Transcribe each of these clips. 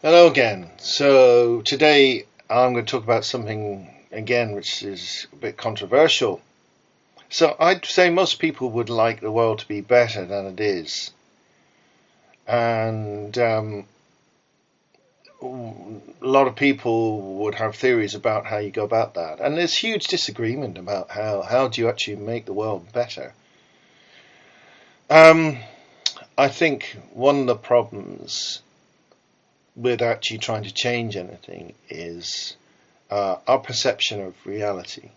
Hello again. So today I'm going to talk about something again which is a bit controversial. So I'd say most people would like the world to be better than it is. And a lot of people would have theories about how you go about that. And there's huge disagreement about how do you actually make the world better. Um, I think one of the problems with actually trying to change anything is our perception of reality.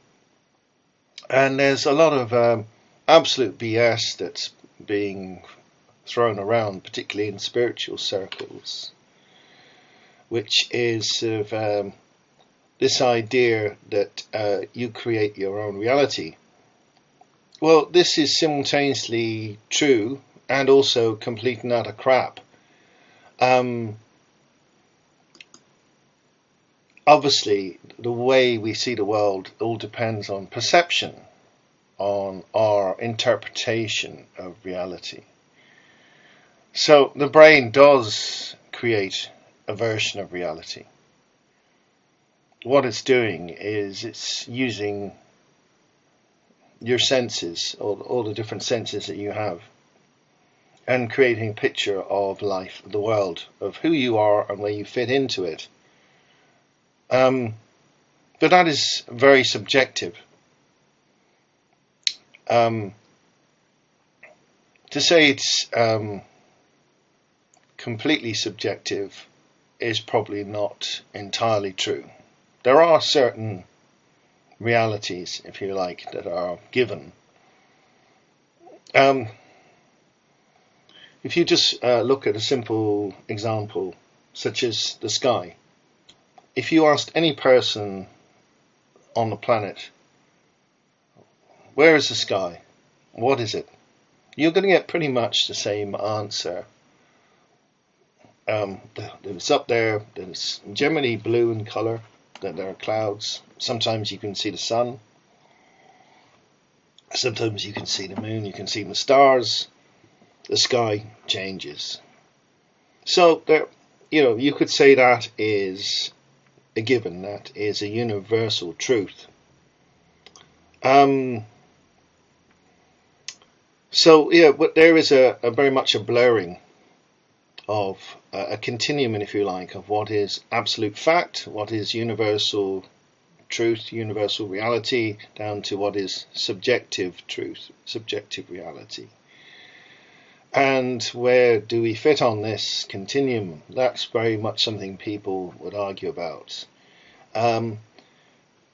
And there's a lot of absolute BS that's being thrown around, particularly in spiritual circles, which is sort of this idea that you create your own reality. Well, this is simultaneously true and also complete and utter crap. Um, Obviously, the way we see the world all depends on perception, on our interpretation of reality. So the brain does create a version of reality. What it's doing is it's using your senses, all the different senses that you have, and creating a picture of life, the world, of who you are and where you fit into it. But that is very subjective. Um, to say it's completely subjective is probably not entirely true. There are certain realities, if you like, that are given. Um, if you just look at a simple example, such as the sky, if you asked any person on the planet, where is the sky? What is it? You're going to get pretty much the same answer. It's up there, that it's generally blue in colour, that there are clouds. Sometimes you can see the sun. Sometimes you can see the moon, you can see the stars. The sky changes. So there, you could say that is a given, that is a universal truth. But there is a very much a blurring of a continuum, if you like, of what is absolute fact, what is universal truth, universal reality, down to what is subjective truth, subjective reality. And where do we fit on this continuum? That's very much something people would argue about.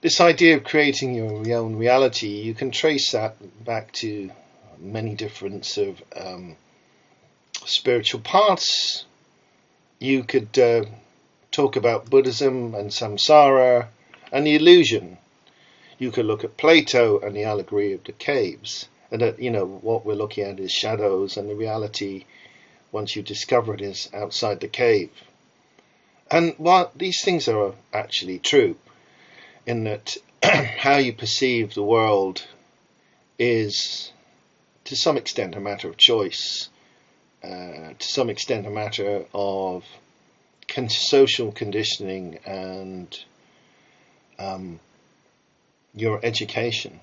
This idea of creating your own reality, you can trace that back to many different sort of spiritual paths. You could talk about Buddhism and samsara and the illusion. You could look at Plato and the allegory of the caves, and that what we're looking at is shadows, and the reality, once you discover it, is outside the cave. And while these things are actually true, in that how you perceive the world is to some extent a matter of choice, to some extent a matter of social conditioning and your education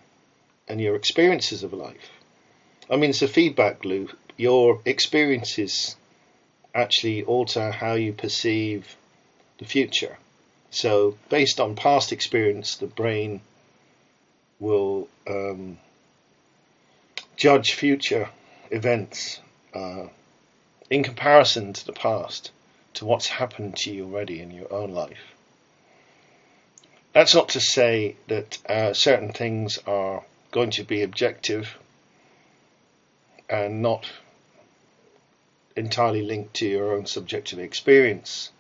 and your experiences of life. I mean, it's a feedback loop. Your experiences actually alter how you perceive the future. So based on past experience, the brain will judge future events in comparison to the past, to what's happened to you already in your own life. That's not to say that certain things are going to be objective and not entirely linked to your own subjective experience.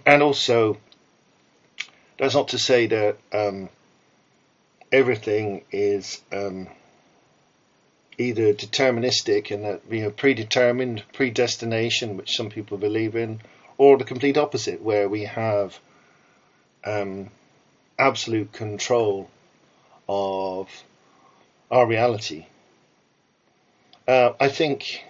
And also, that's not to say that everything is either deterministic and that we have predetermined predestination, which some people believe in, or the complete opposite, where we have absolute control of our reality. I think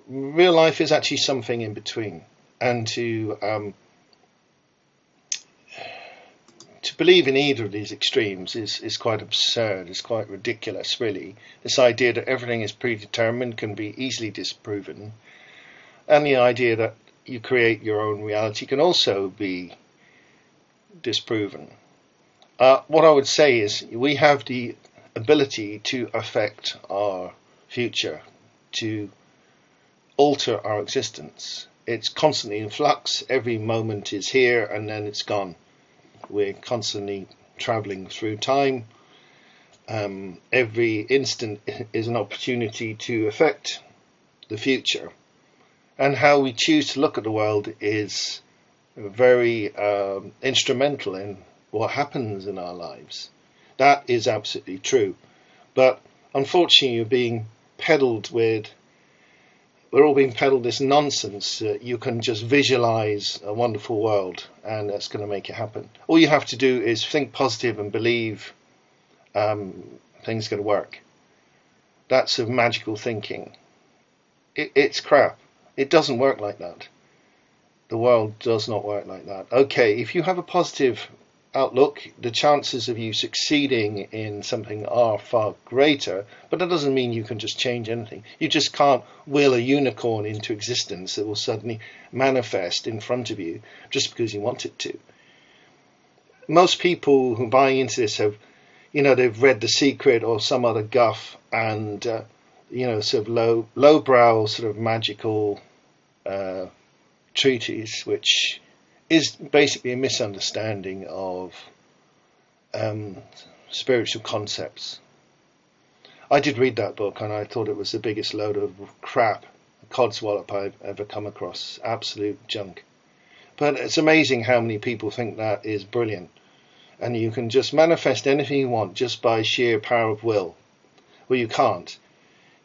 real life is actually something in between, and to believe in either of these extremes is quite absurd. It's quite ridiculous, really. This idea that everything is predetermined can be easily disproven, and the idea that you create your own reality can also be disproven. What I would say is we have the ability to affect our future, to alter our existence. It's constantly in flux. Every moment is here and then it's gone. We're constantly traveling through time. Every instant is an opportunity to affect the future. And how we choose to look at the world is very instrumental in what happens in our lives. That is absolutely true. But unfortunately, we're all being peddled this nonsense that you can just visualize a wonderful world and that's going to make it happen. All you have to do is think positive and believe things are going to work. That's a magical thinking. It's crap. It doesn't work like that. The world does not work like that. Okay, if you have a positive outlook, the chances of you succeeding in something are far greater, but that doesn't mean you can just change anything. You just can't will a unicorn into existence that will suddenly manifest in front of you just because you want it to. Most people who buy into this have, they've read The Secret or some other guff, and sort of lowbrow sort of magical treatise, which is basically a misunderstanding of spiritual concepts. I did read that book and I thought it was the biggest load of crap, codswallop I've ever come across. Absolute junk. But it's amazing how many people think that is brilliant. And you can just manifest anything you want just by sheer power of will. Well, you can't.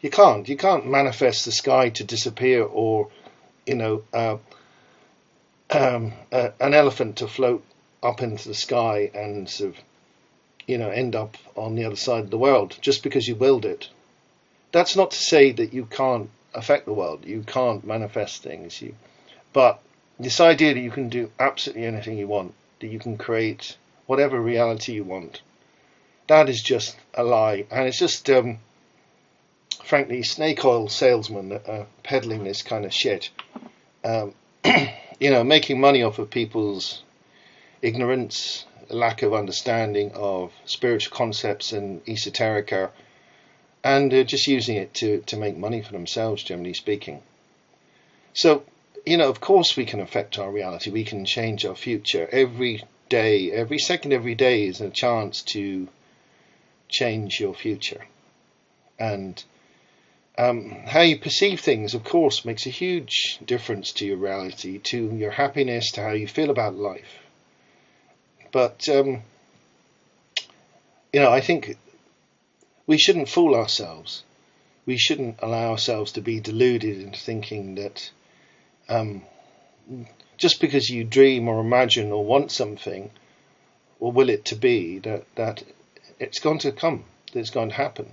You can't manifest the sky to disappear, or an elephant to float up into the sky and sort of, end up on the other side of the world just because you willed it. That's not to say that you can't affect the world. You can't manifest things. But this idea that you can do absolutely anything you want, that you can create whatever reality you want, that is just a lie. And it's just, frankly, snake oil salesmen that are peddling this kind of shit. Making money off of people's ignorance, lack of understanding of spiritual concepts and esoterica, and just using it to make money for themselves, generally speaking. So, of course we can affect our reality. We can change our future. Every day, every second, every day is a chance to change your future. And how you perceive things, of course, makes a huge difference to your reality, to your happiness, to how you feel about life. But, I think we shouldn't fool ourselves. We shouldn't allow ourselves to be deluded into thinking that just because you dream or imagine or want something, or will it to be, that it's going to come, that it's going to happen.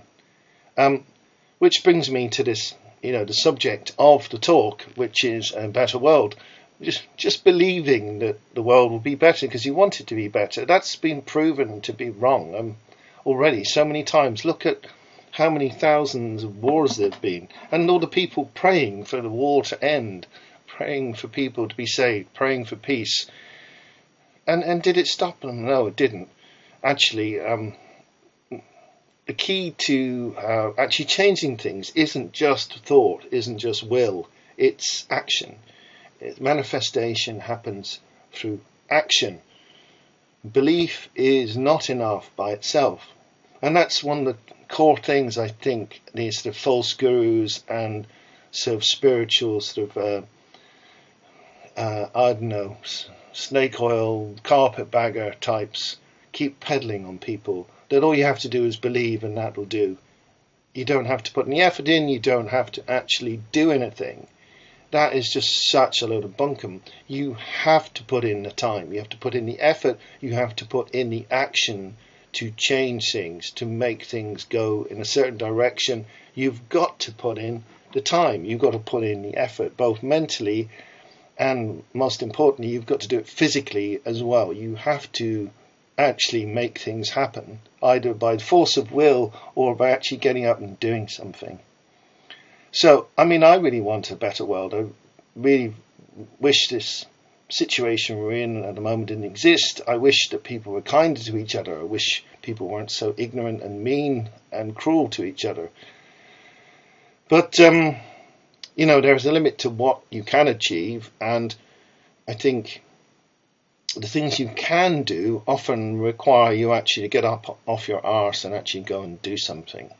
Which brings me to this, the subject of the talk, which is a better world. Just believing that the world will be better because you want it to be better. That's been proven to be wrong already so many times. Look at how many thousands of wars there have been, and all the people praying for the war to end, praying for people to be saved, praying for peace. And did it stop them? No, it didn't. Actually, the key to actually changing things isn't just thought, isn't just will, it's action. Manifestation happens through action. Belief is not enough by itself. And that's one of the core things I think these sort of false gurus and sort of spiritual sort of, snake oil, carpetbagger types keep peddling on people. That all you have to do is believe and that will do. You don't have to put any effort in, you don't have to actually do anything. That is just such a load of bunkum. You have to put in the time, you have to put in the effort, you have to put in the action to change things, to make things go in a certain direction. You've got to put in the time. You've got to put in the effort, both mentally and, most importantly, you've got to do it physically as well. You have to actually make things happen, either by force of will or by actually getting up and doing something. So, I mean, I really want a better world. I really wish this situation we're in at the moment didn't exist. I wish that people were kinder to each other. I wish people weren't so ignorant and mean and cruel to each other. But, there's a limit to what you can achieve, and I think the things you can do often require you actually to get up off your arse and actually go and do something.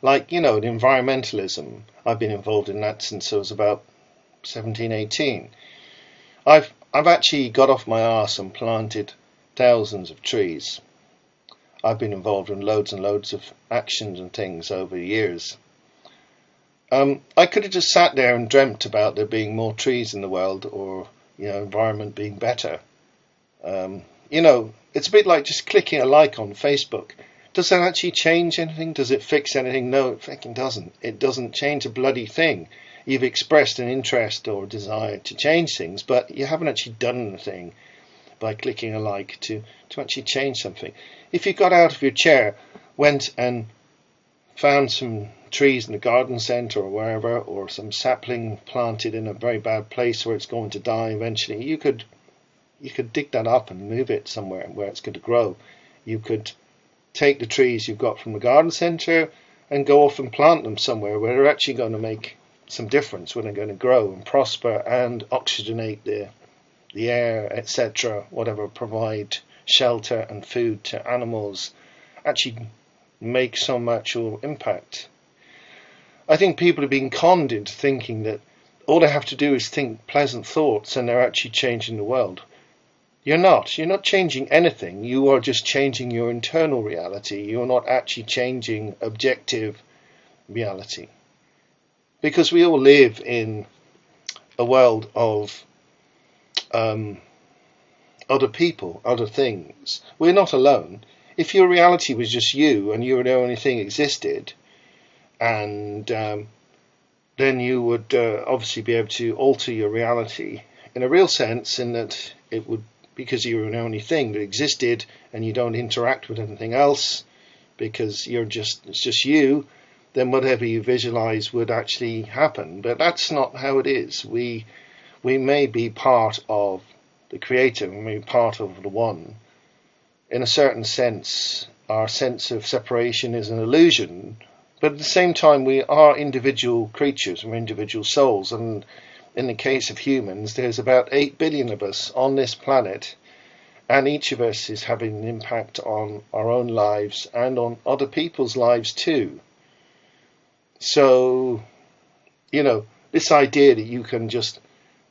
Like, the environmentalism. I've been involved in that since I was about 17, 18. I've actually got off my arse and planted thousands of trees. I've been involved in loads and loads of actions and things over the years. I could have just sat there and dreamt about there being more trees in the world, or environment being better. It's a bit like just clicking a like on Facebook. Does that actually change anything? Does it fix anything? No, it fucking doesn't. It doesn't change a bloody thing. You've expressed an interest or desire to change things, but you haven't actually done anything by clicking a like to actually change something. If you got out of your chair, went and found some trees in the garden centre or wherever, or some sapling planted in a very bad place where it's going to die eventually, you could dig that up and move it somewhere where it's going to grow. You could take the trees you've got from the garden centre and go off and plant them somewhere where they're actually going to make some difference, where they're going to grow and prosper and oxygenate the air, etc., whatever, provide shelter and food to animals, actually make some actual impact. I think people are being conned into thinking that all they have to do is think pleasant thoughts and they're actually changing the world. You're not changing anything. You are just changing your internal reality. You're not actually changing objective reality. Because we all live in a world of other people, other things. We're not alone. If your reality was just you and you were the only thing existed, and then you would obviously be able to alter your reality in a real sense, in that it would, because you were the only thing that existed and you don't interact with anything else because it's just you, then whatever you visualize would actually happen. But that's not how it is. We may be part of the creator, we may be part of the one. In a certain sense, our sense of separation is an illusion, but at the same time we are individual creatures, we're individual souls, and in the case of humans, there's about 8 billion of us on this planet, and each of us is having an impact on our own lives and on other people's lives too. So, this idea that you can just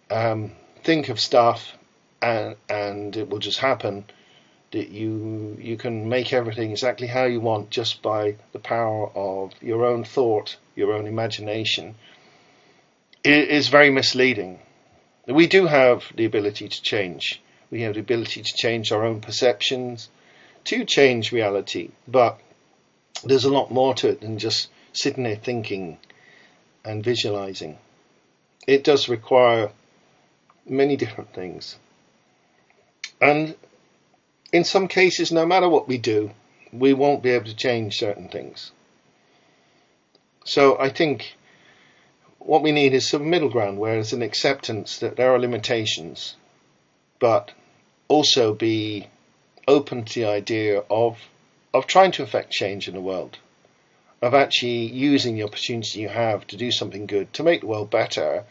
think of stuff and it will just happen, that you can make everything exactly how you want just by the power of your own thought, your own imagination, it is very misleading. We do have the ability to change. We have the ability to change our own perceptions, to change reality, but there's a lot more to it than just sitting there thinking and visualizing. It does require many different things. And in some cases, no matter what we do, we won't be able to change certain things. So I think what we need is some middle ground, where there's an acceptance that there are limitations, but also be open to the idea of trying to affect change in the world, of actually using the opportunity you have to do something good, to make the world better,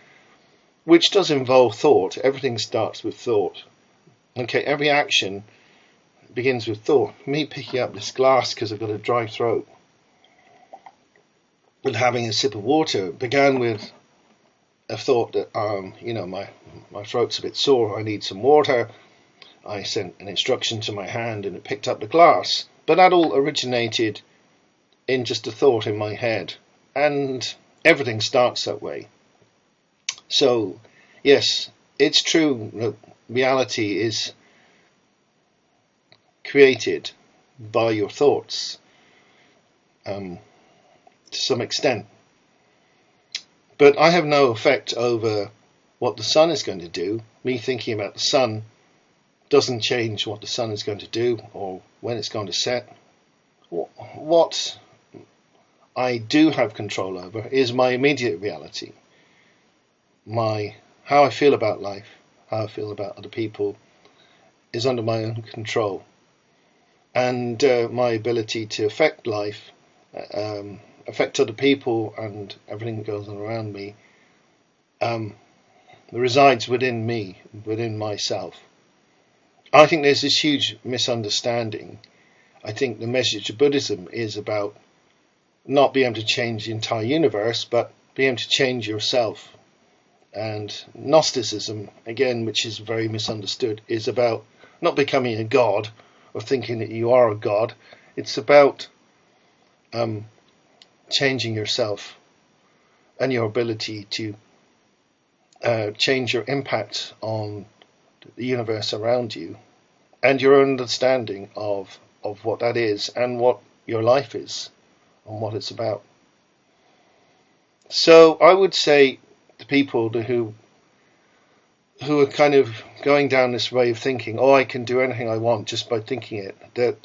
which does involve thought. Everything starts with thought. Okay, every action begins with thought. Me picking up this glass because I've got a dry throat and having a sip of water began with a thought that my throat's a bit sore, I need some water. I sent an instruction to my hand and it picked up the glass. But that all originated in just a thought in my head, and everything starts that way. So yes, it's true that reality is created by your thoughts to some extent. But I have no effect over what the sun is going to do. Me thinking about the sun doesn't change what the sun is going to do or when it's going to set. What I do have control over is my immediate reality. How I feel about life, how I feel about other people is under my own control. And my ability to affect life, affect other people and everything that goes on around me, resides within me, within myself. I think there's this huge misunderstanding. I think the message of Buddhism is about not being able to change the entire universe, but being able to change yourself. And Gnosticism, again, which is very misunderstood, is about not becoming a god or thinking that you are a god. It's about changing yourself and your ability to change your impact on the universe around you and your understanding of what that is and what your life is and what it's about. So I would say to people who are kind of going down this way of thinking, oh, I can do anything I want just by thinking it, that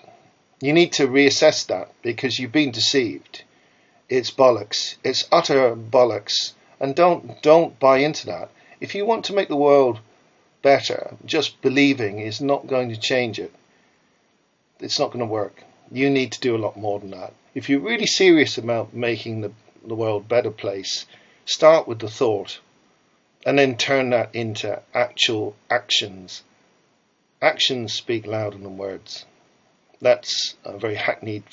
you need to reassess that, because you've been deceived. It's bollocks. It's utter bollocks. And don't buy into that. If you want to make the world better, just believing is not going to change it. It's not going to work. You need to do a lot more than that. If you're really serious about making the world a better place, start with the thought and then turn that into actual actions. Actions speak louder than words. That's a very hackneyed,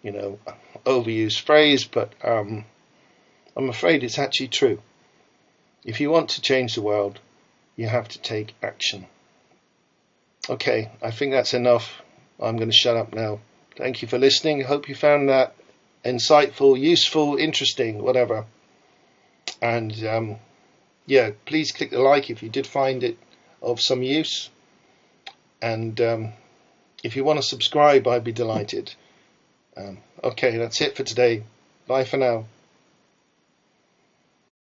overused phrase, but I'm afraid it's actually true. If you want to change the world, you have to take action. Okay, I think that's enough. I'm going to shut up now. Thank you for listening. I hope you found that insightful, useful, interesting, whatever. And please click the like if you did find it of some use. And if you want to subscribe, I'd be delighted. Okay, that's it for today. Bye for now.